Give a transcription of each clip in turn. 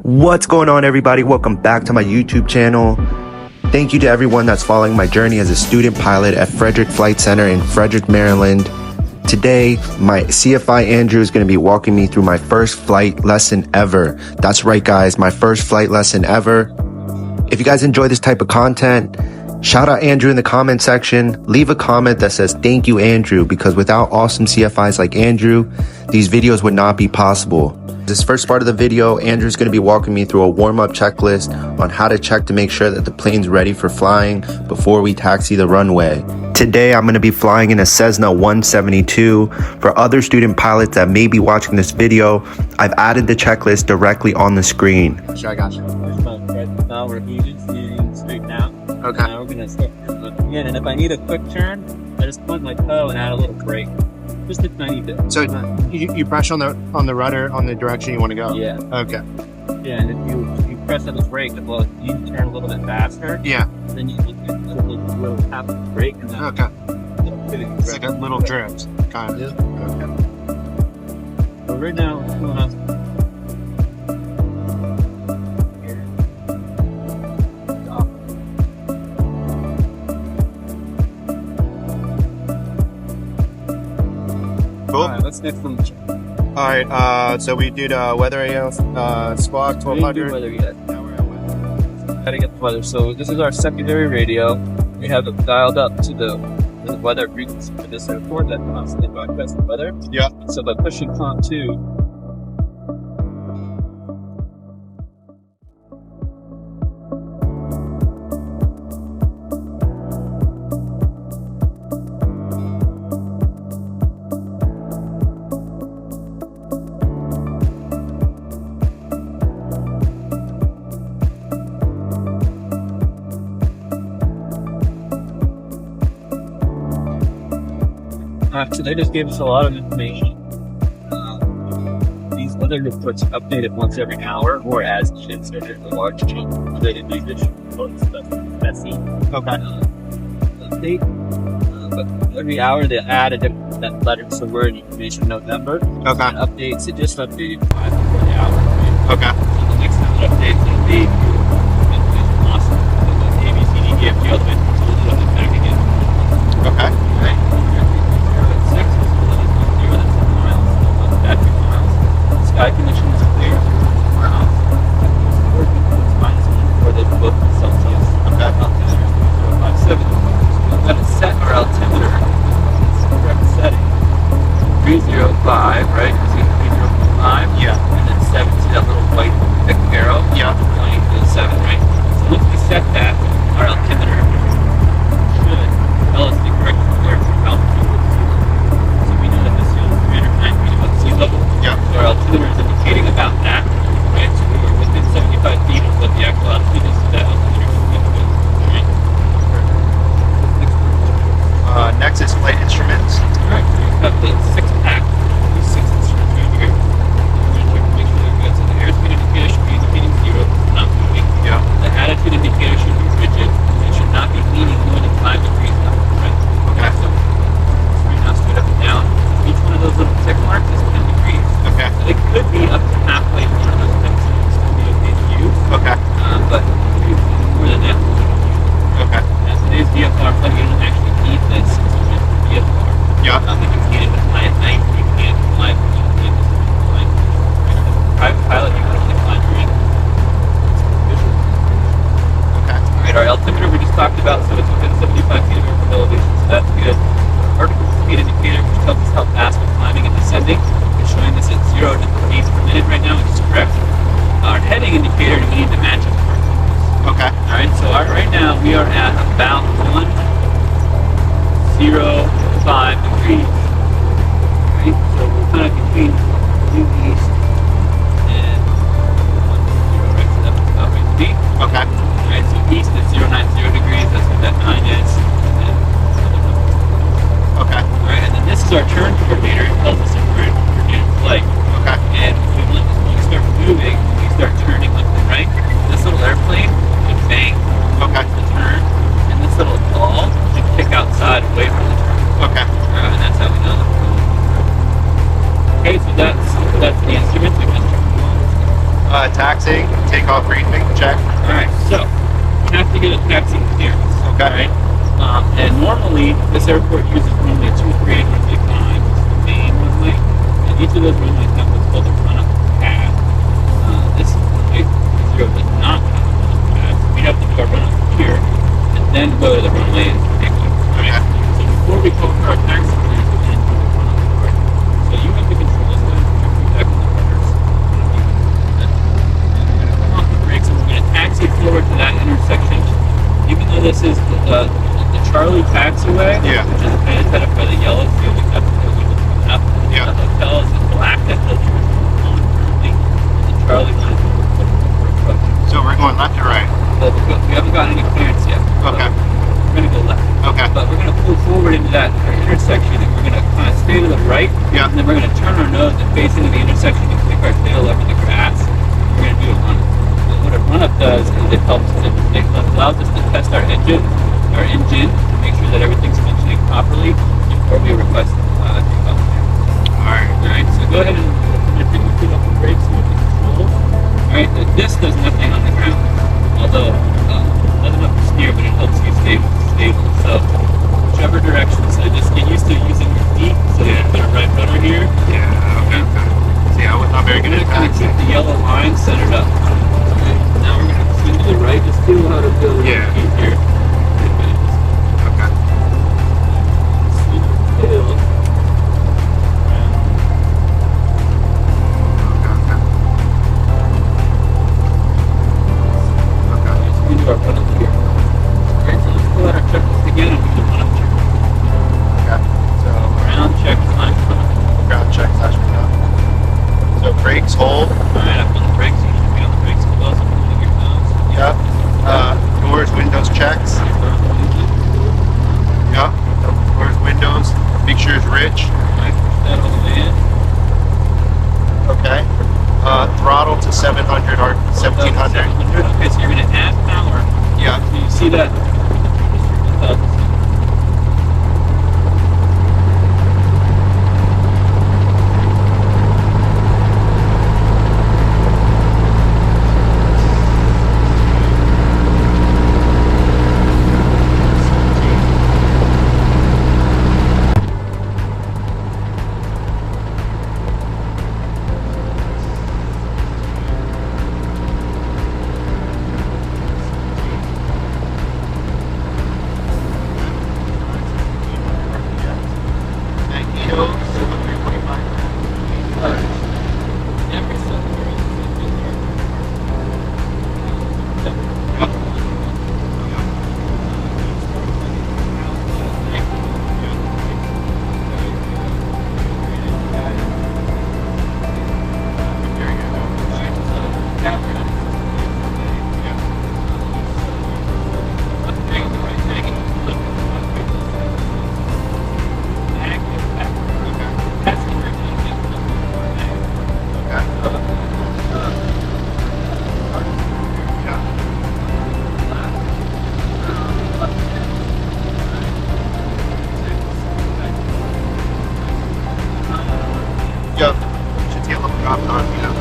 What's going on, everybody? Welcome back to my YouTube channel. Thank you to everyone that's following my journey as a student pilot at Frederick Flight Center in Frederick, Maryland. Today, my CFI Andrew is going to be walking me through my first flight lesson ever. That's right, guys, my first flight lesson ever. If you guys enjoy this type of content, shout out Andrew in the comment section. Leave a comment that says, "Thank you, Andrew," because without awesome CFIs like Andrew, these videos would not be possible. This first part of the video, Andrew's going to be walking me through a warm-up checklist on how to check to make sure that the plane's ready for flying before we taxi the runway. Today, I'm going to be flying in a Cessna 172. For other student pilots that may be watching this video, I've added the checklist directly on the screen. Sure, I got you. Now we're heated, straighten out. Okay. Now we're going to start looking in, and if I need a quick turn, I just point my toe and add a little brake. Just a tiny bit. So you press on the rudder on the direction you want to go? Yeah. Okay. Yeah, and if you press on the brake, well, you turn a little bit faster. Yeah. Then you look at a little tap of the brake, and then Okay. It's like a little drift, kind of. Yeah. Okay. So right now, what's going on? Cool. Alright, let's next one. Alright, so we did weather AF, squawk We didn't do 1200. weather yet. Now we're at weather. Gotta get the weather. So this is our secondary radio. We have it dialed up to the weather frequency for this airport that constantly broadcasts the weather. Yeah. So by pushing prompt 2, so they just gave us a lot of information. These weather reports are updated once every hour, or as change, so there's a large change related to these reports. That's the Okay. update. But every hour they add a different that letter, so word, information, November. Okay. And updates, it just updated 5 before the hour. Right? Okay. So the next time it updates will be information awesome. So the ABCD, EFG, all the way to the back again. Okay. Right? Sky conditions clear. For the book Celsius. Okay. Altimeter 057. So we're going to set our altimeter. It's the correct setting. 305, right? See 305? Yeah. And then 7. See that little white thick arrow? Yeah. Pointing to the 7, right? So once we set that, our altimeter should tell us the correct altitude. So we know that this is 309 feet above sea level. Yeah. So our altimeter is indicating about that, right? So we're within 75 feet of what the actual altitude is, so that altimeter should be good, right? Next is flight instruments. Alright, so we've got the 6-pack, these 6 instruments right here. We're going to check to make sure they're good. So the airspeed indicator should be indicating 0, not moving. Yeah. The attitude indicator should be rigid. It should not be leaning more than 5 degrees left, right? Okay. So right now, straight up and down. Each one of those little tick marks is 10 degrees. Okay. So they could be up to halfway in one of those tips. It's going to be okay to you. Okay. But more than that, Okay. and today's VFR plug-in will actually need this instrument for VFR. Yeah. Nothing is needed to fly at night. You can't fly when you need this to fly. Private pilot, you can only fly during visual. Okay. Alright, our altimeter we just talked about, so it's within 75 feet of airport elevation, so that's good. Vertical speed indicator, which tells us how fast we're climbing and descending, is showing this at 0 beats per minute right now, which is correct. Our heading indicator, we need to match it. Okay. Alright, so right now we are at about 105 degrees. Right? So we're kind of between due east and 10, right? So that's about right to be. Okay. Alright, so east is 090 degrees, that's what that 9 is. And Okay. alright, and then this is our turn coordinator. It tells us if we're in coordinated flight. Okay. And when you start moving, when you start turning left and right, this little airplane should bang Okay. the turn, and this little ball should kick outside away from the turn. Okay. And that's how we know that we're going. Okay, so that's the instrument. Taxi. taxing, takeoff briefing, check. Alright, so you have to get a taxi clearance. Okay. Right? And normally, this airport uses runway 23 and runway 5, which is the main runway. And each of those runways have what's called a run-up pad. This runway 0 does not have a run-up pad. So we have to do our run-up here, and then go to the runway and take off. Right? Okay. So before we call for our taxi clearance, we can do a run-up part. So you have to control this guy, check the rudders. And we're going to come off the brakes and we're going to taxi forward to that intersection. Even though this is the Charlie taxiway, Yeah. which is kind of set up by the yellow field, that's where we were coming up. Yeah. The hotel is in black, that's the on currently. And the Charlie one is we're approaching. So we're going left or right? Well, we haven't gotten any clearance yet. Okay. We're going to go left. Okay. But we're going to pull forward into that intersection and we're going to kind of stay to the right. Yeah. And then we're going to turn our nose and face into the intersection and click our tail over the grass. We're going to do a run-up. And what a run-up does is it helps, it allows us to test our engine, to make sure that everything's functioning properly before we request takeoff. Alright, so go ahead and take your foot off the brakes and the controls. Alright, this does nothing on the ground, although it doesn't have to steer, but it helps you stay stable. So, whichever direction, so just get used to using your feet, so you put a right rudder here. Yeah, okay. See, I was not very good We're at going to keep taxing. the yellow line centered up. Okay, now we're going to swing to the right, just feel how to feel your feet here. Okay. Swing your tail. We do our run-up here. Alright, so let's pull out our checklist again and do the run-up check. Okay. So Ground check, time run-up. ground check / run-up. So brakes hold. Alright, up on the brakes, you should be on the brakes below, so holding your thumbs. Yep. Doors, windows checks. Yep. Doors, windows. Make sure it's rich. Alright, push that all the way in. Okay. Throttle to 700 or 1700. 700. Okay, so you're going to add power. Yeah. So you see that? Yep. Should see a little drop on, you know.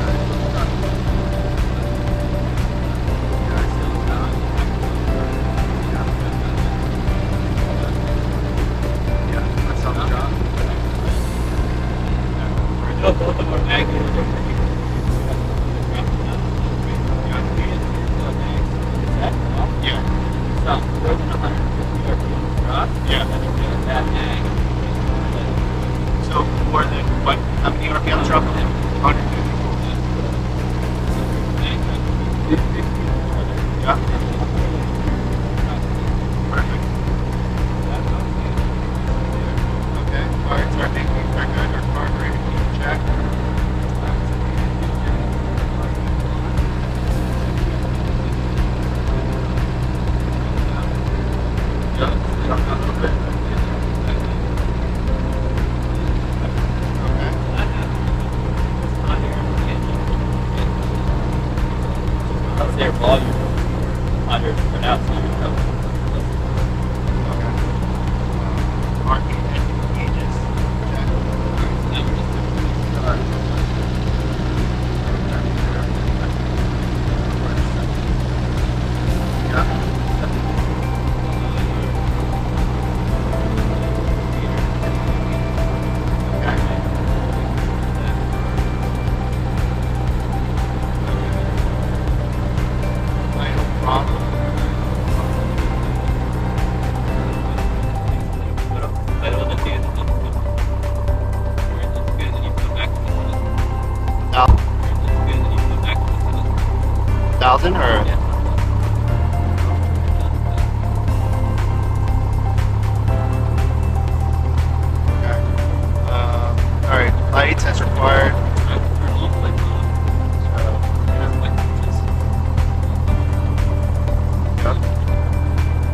Both of our magnets are Yeah. so more than 150 RPM drop. Yeah. And then you that mag. So more than what? How many RPM drop? 150. Yeah. Perfect. Okay. Parts are making are good. Our carburetor check. Let's say your volume under spread out so you know. 1,000 or? Yeah. Okay. All right. Lights as required. Turn off lights on.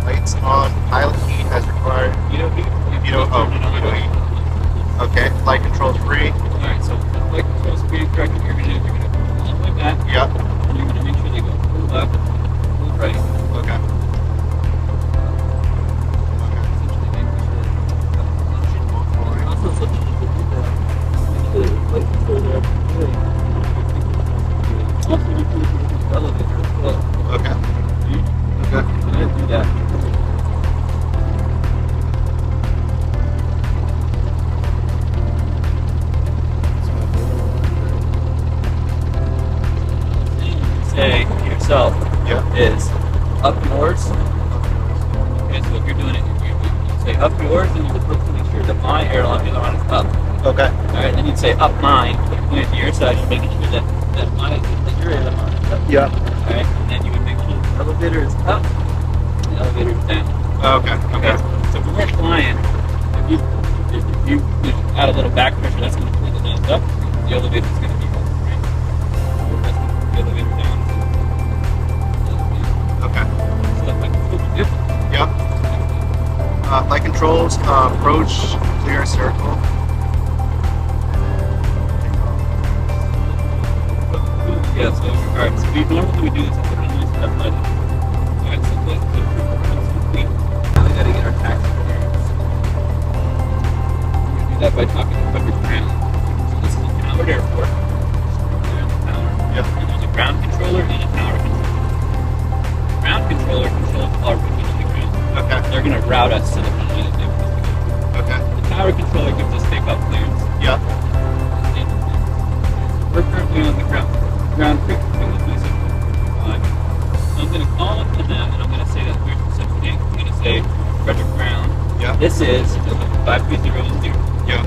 Lights on. Pilot heat as required. Veto heat. Veto heat. Okay. Flight controls free. Alright, so flight controls free. Correct. What you're gonna do is you're gonna pull all the way back. Yep. And you're gonna make sure they go full left, full right. Okay. Essentially making sure that also so cheap to do that. Make sure that your flight controller really. Also, you can use the elevator as well. Okay. Okay. Okay. So you do that. Say to yourself is up yours. Okay, so if you're doing it, you say up yours, and you would look to make sure that my aileron is up. Okay. Alright, then you'd say up mine, looking at your side, you're making sure that your aileron is up. Yeah. Alright, and then you would make sure the elevator is up, and the elevator is down. Okay. Okay. So if we're flying, if you add a little back pressure, that's going to pull the nose up, the elevator is going to be up, right? That's going to pull the elevator down. Okay. So that's like good. Yep. Flight controls, approach, clear circle. Yeah, so alright, so normally we do this at the runway step light. Alright, so the approach complete. Now we gotta get our taxi clearance. We're gonna do that by talking to Frederick Ground. So this is a powered airport. There in the power. Yep. And there's a ground controller and a power controller. The ground controller controls all routine on the ground. Okay. They're gonna route us to the runway that they want us to go. Okay. The power controller gives us takeoff clearance. Yep. We're currently on the ground frequency with music. I'm going to call up to them and I'm going to say that we're from Central Inc. I'm going to say Frederick Brown. Yeah. This is 53010. Yeah.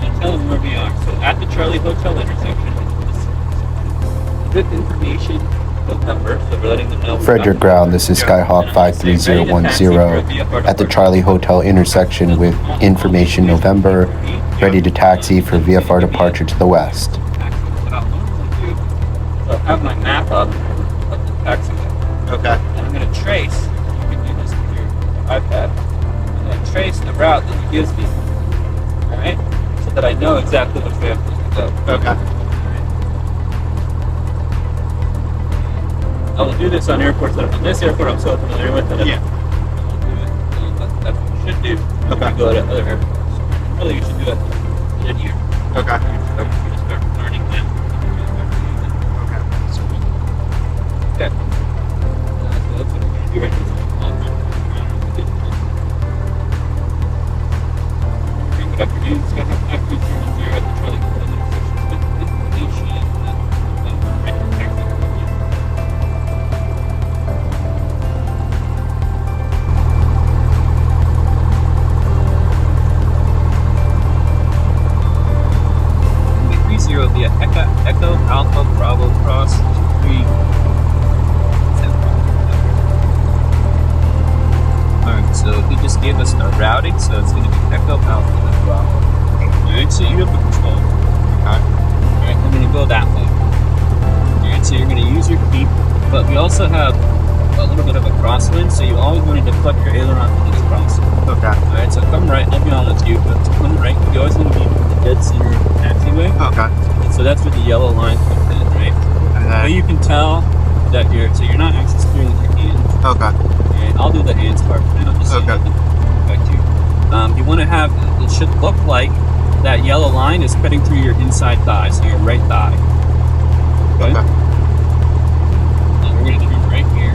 And tell them where we are. So at the Charlie Hotel intersection, with information, book number, so we're letting them know. Frederick Ground, this is Skyhawk 53010 at the Charlie Hotel intersection with information November, ready to taxi for VFR departure to the west. So I have my map up of the taxiway. Okay. And I'm going to trace, you can do this with your iPad, I'm going to trace the route that he gives me. Alright? So that I know exactly which way I'm supposed to go. Okay. I will do this on airports that on this airport I'm so familiar with that Yeah. I won't do it. That's what you should do when Okay. you go to other airports. Really, you should do it in a year. Okay. You should start learning them. Okay. Okay. So that's what we're going to do right now. Good afternoon. Skyhawk 530 at the Charlie Hotel intersection with information. Via Echo Alpha Bravo Cross 3. Alright, so he just gave us the routing, so it's going to be Echo Alpha and Bravo. Alright, so you have the control. Alright, I'm going to go that way. Alright, so you're going to use your feet, but we also have a little bit of a crosswind, so you always want to deflect your aileron to this crosswind. Okay. Alright, so come right, I'll be honest with you, but to come right, you always want to be in the dead center of the taxiway. Okay. So that's where the yellow line comes in, right? But you can tell that you're not actually steering with your hands. Okay. And I'll do the hands part for now, just so it doesn't affect you. You want to have, it should look like that yellow line is cutting through your inside thigh, so your right thigh. Okay? Okay. And we're going to turn right here.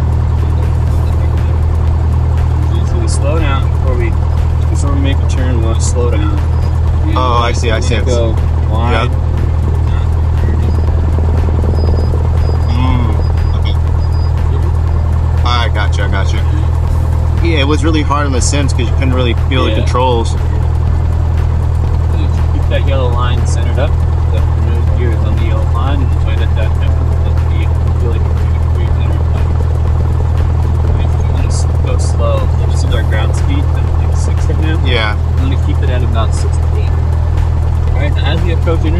So we slow down before we make a turn, we want to slow down. And Oh, I see. Go wide. Yep. Okay. I got you. Yeah, it was really hard in the sense because you couldn't really feel the controls. Keep that yellow line centered up. The nose gear is on the yellow line, and the way that happens, that's the really center.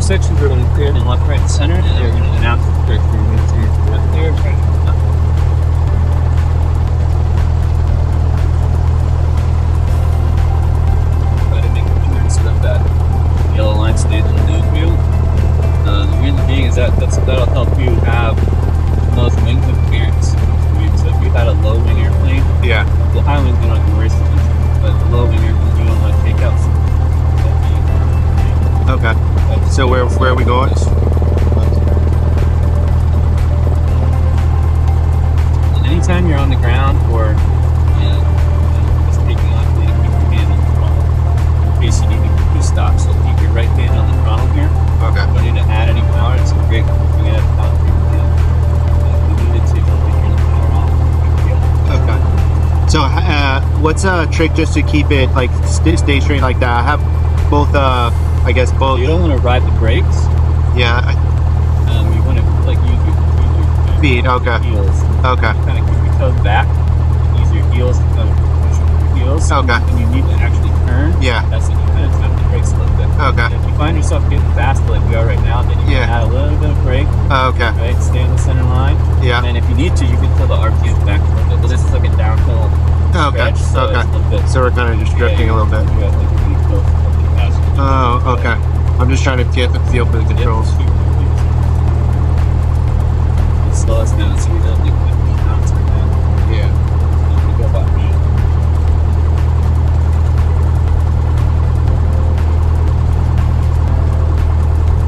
sections are going to clear in left, right, and center, and then we're going to announce the correct left there, right. Try to make sure so that yellow line stays in the nose wheel. The reason being is that'll help you have the most wing clearance. So if you had a low wing airplane, Yeah. the high wings you don't have to worry so much, but the low wing airplane you don't want to take out. Okay. So where are we going? And anytime you're on the ground or just taking off, you need to keep your hand on the throttle in case you need to do stop. So keep your right hand on the throttle here. Okay. Don't need to add any power. It's a great thing to add power to your hand. If you need to, don't turn the power off. Okay. So what's a trick just to keep it like stay straight like that? I have both. I guess both. You don't want to ride the brakes. Yeah. You want to like use your Feet. Okay. heels. Okay. Kind of keep your toes back. Use your heels to kind of push with your heels. Okay. And you need to actually turn. Yeah. That's when you kind of tap the brakes a little bit. Okay. And if you find yourself getting faster like we are right now, then you can add a little bit of brake. Okay. Right. Stay in the center line. Yeah. And then if you need to, you can pull the RPM back a little bit. But this is like a downhill Okay. stretch, so Okay. it's a little bit. So we're kind of just drifting a little bit. Yeah, like you can go a little faster. Oh, okay. I'm just trying to get the feel for the controls. Slow us down so we don't do knots right now. Yeah. We go about right.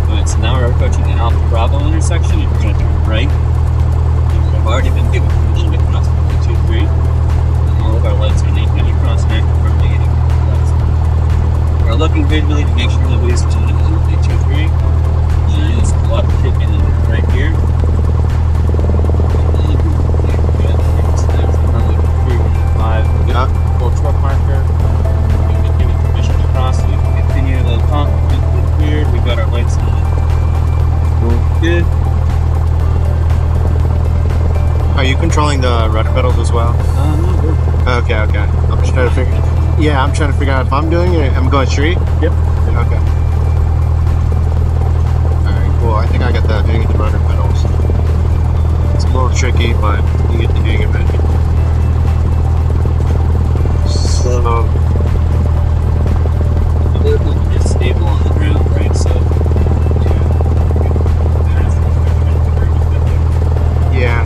Alright, so now we're approaching the Alpha Bravo intersection and we're going to turn right. And we've already been given permission to cross 123. And all of our lights are named heavy cross and firmly hitting lights. We're looking visually to make sure nobody's turning to 123. And it's a lot of kicking in right here. Full truck marker. We can give it permission to cross. We can continue the pump. It's cleared. We've got our lights on. Good. Are you controlling the rudder pedals as well? No, Okay. Okay. I'm just trying to figure. Yeah, I'm trying to figure out if I'm doing it. I'm going straight. Yep. Okay. All right. Cool. I think I got the hang of the rudder pedals. It's a little tricky, but you get the hang of it. So. It's stable on the ground, right? So. Yeah.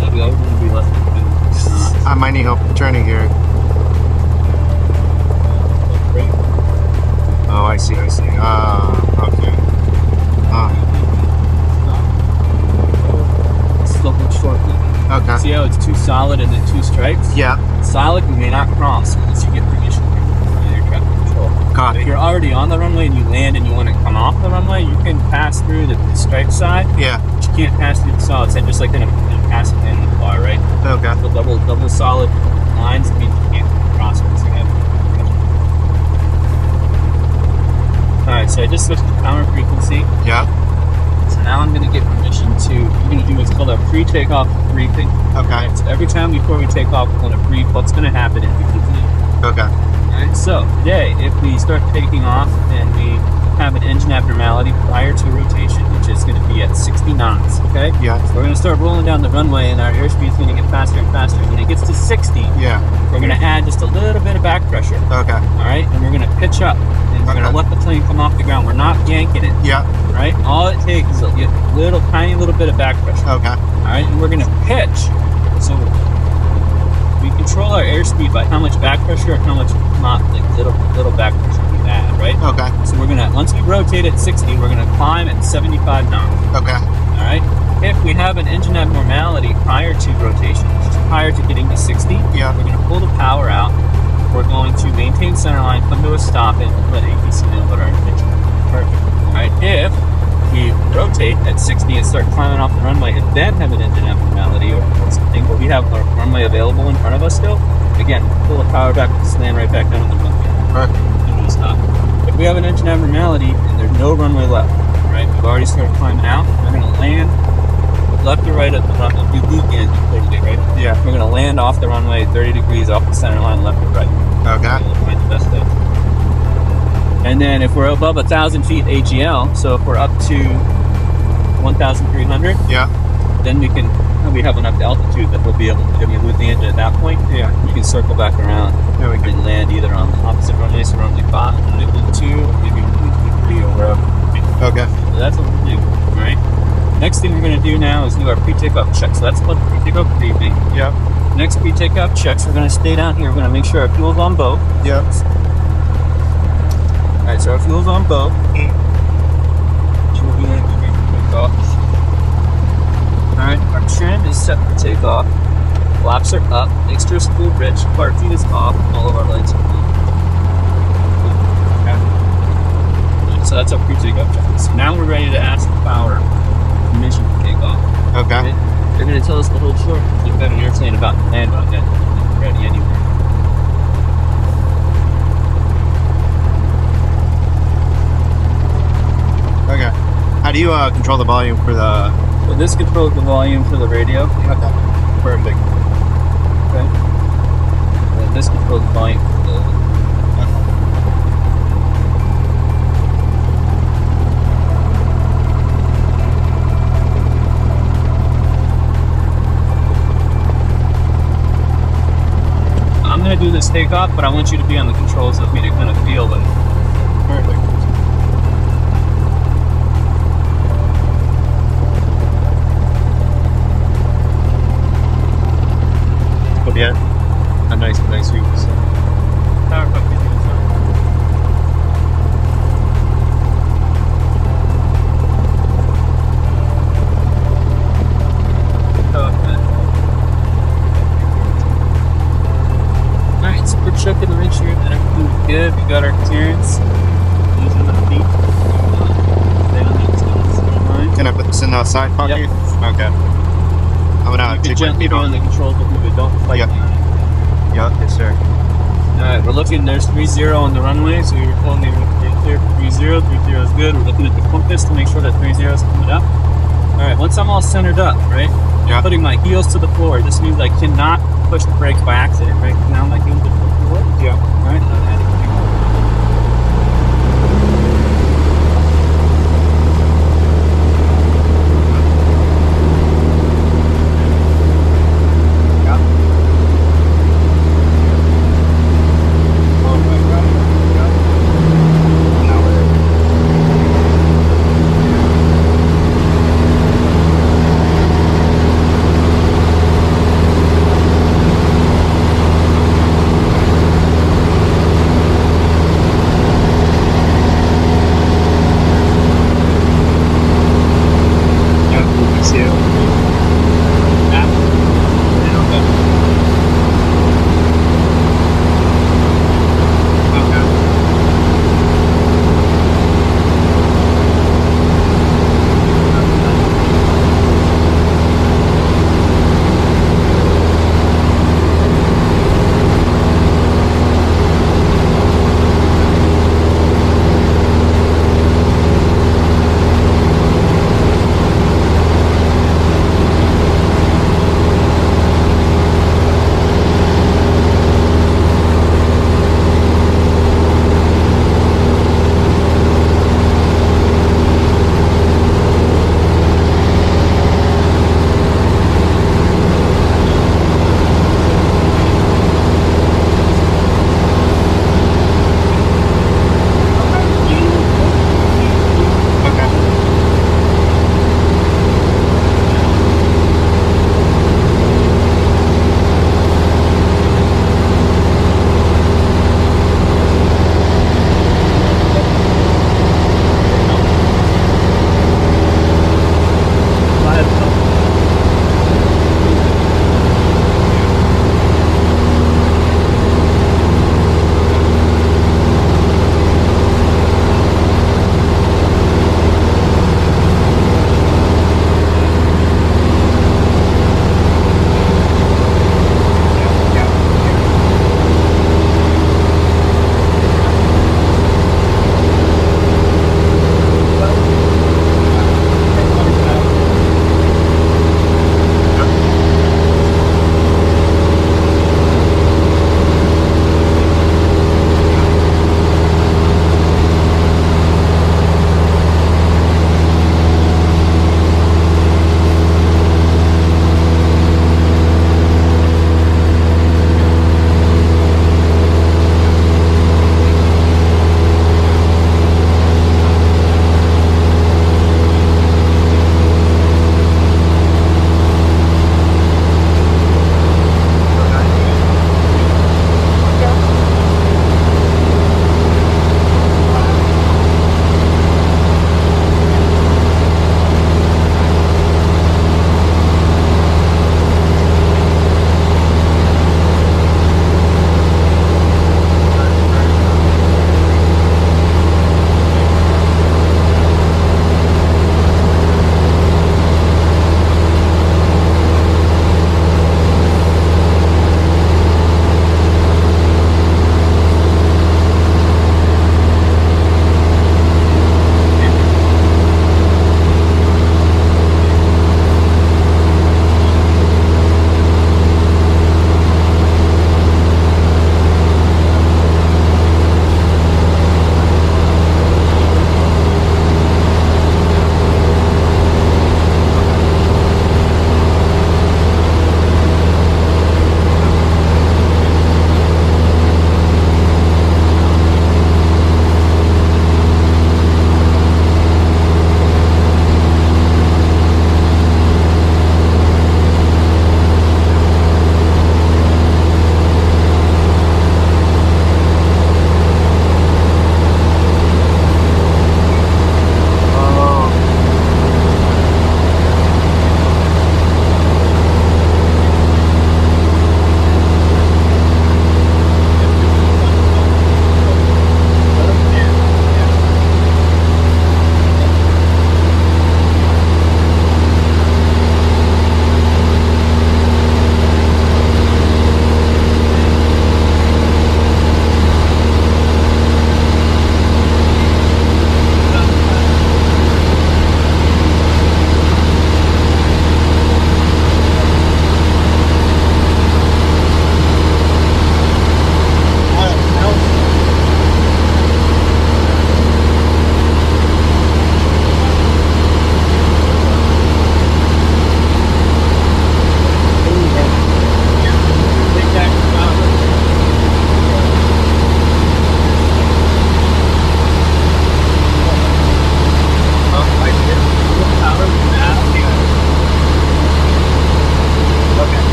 Maybe I wouldn't be less than 2 knots. I might need help turning here. Oh, I see. I see. Okay. Slow and shortly. Okay. See how it's too solid and then 2 stripes? Yeah. Solid, you may not cross unless you get permission from the air traffic control. Copy. If you're already on the runway and you land and you want to come off the runway, you can pass through the striped side, Yeah. but you can't pass through the solid side, just like in a passing in the car, right? Okay. The double solid lines mean you can't cross once again. Alright, so I just switched to power frequency. Yeah. So now I'm going to get permission to, we're going to do what's called a pre-takeoff briefing. Okay. So every time before we take off, we're going to brief what's going to happen if we continue. Okay. Alright, so today, if we start taking off and we have an engine abnormality prior to rotation, which is going to be at 60 knots, okay? Yeah. So we're going to start rolling down the runway and our airspeed is going to get faster and faster. When it gets to 60, Yeah. we're going to add just a little bit of back pressure, Okay. alright? And we're going to pitch up and we're going to Okay. let the plane come off the ground. We're not yanking it, Yeah. right? All it takes is a tiny little bit of back pressure. Okay. Alright, and we're gonna pitch. So we control our airspeed by how much back pressure and how much not like little back pressure we add, right? Okay. So we're gonna, once we rotate at 60, we're gonna climb at 75 knots. Okay. Alright? If we have an engine abnormality prior to rotation, which is prior to getting to 60, Yeah. we're gonna pull the power out. We're going to maintain center line, come to a stop, and let ATC know what our intention is. Perfect. Alright, if we rotate at 60 and start climbing off the runway and then have an engine abnormality or something, but we have our runway available in front of us still, again, pull the power back, just land right back down on the runway. Perfect. And we'll stop. If we have an engine abnormality and there's no runway left, right, we've already started climbing out, we're going to land left or right at the runway. We loop in totally, right? Yeah. We're going to land off the runway 30 degrees off the center line, left or right. Okay. We'll find the best edge. And then if we're above 1,000 feet AGL, so if we're up to 1,300, Yeah. then we have enough altitude that we'll be able to, if you lose the engine at that point, Yeah. you can circle back around There we go. and land either on the opposite runway, so runway 5, runway 2, or maybe runway 3 or wherever. Okay. So that's what we're doing, right? Next thing we're going to do now is do our pre-takeoff check. So that's what pre-takeoff briefing. Yeah. Next pre-takeoff checks, we're going to stay down here. We're going to make sure our fuel's on boat. Yeah. Alright, so our fuel's on boat. Alright, our trim is set for takeoff. Flaps are up, extra spool rich, part feed is off, all of our lights are on. Okay. So that's our pre-takeoff check. So now we're ready to ask the power permission to take off. Okay. They're going to tell us to hold short. We've got an airplane about to land on it. Ready anywhere. Okay. How do you control the volume for the? So this controls the volume for the radio. Okay. Perfect. Okay. And this controls the volume for the. I'm going to do this takeoff, but I want you to be on the controls with me to kind of feel it. Perfect. But yeah, a nice view. So. Power cockpit is on. Alright, so we're checking to make sure that everything's good. We got our clearance. Using the feet. Stay on that line. Can I put this in the side pocket? Yep. Okay. I'm gonna You can take my gently feet go on on. the controls, but we don't fight. Yeah. Yeah. Yes, sir. Alright, we're looking, there's 30 on the runway, so we were told they were clear for 30. 30 is good. We're looking at the compass to make sure that 30 is coming up. Alright, once I'm all centered up, right? Yeah. I'm putting my heels to the floor. This means I cannot push the brakes by accident, right? Now my heels are to the floor. Yeah. Alright, I'm adding the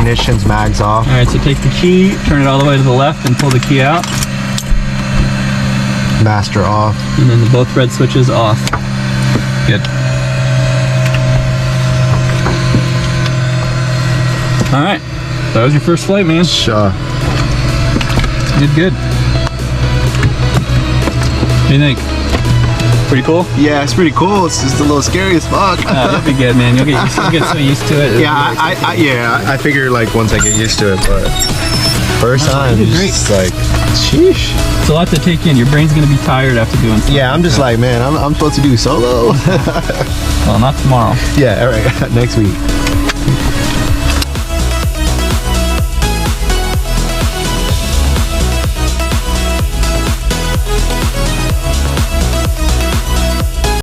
ignition's mags off. All right, so take the key, turn it all the way to the left, and pull the key out. Master off. And then both red switches off. Good. All right, that was your first flight, man. Sure. You did good. What do you think? Pretty cool? Yeah, it's pretty cool. It's just a little scary as fuck. You'll be good, man. You'll get so used to it. Yeah, I figure like once I get used to it, but first time, you did it's just like, sheesh. It's a lot to take in. Your brain's gonna be tired after doing something. Yeah, I'm just like, man, I'm supposed to do solo. Well, not tomorrow. Yeah, all right, next week.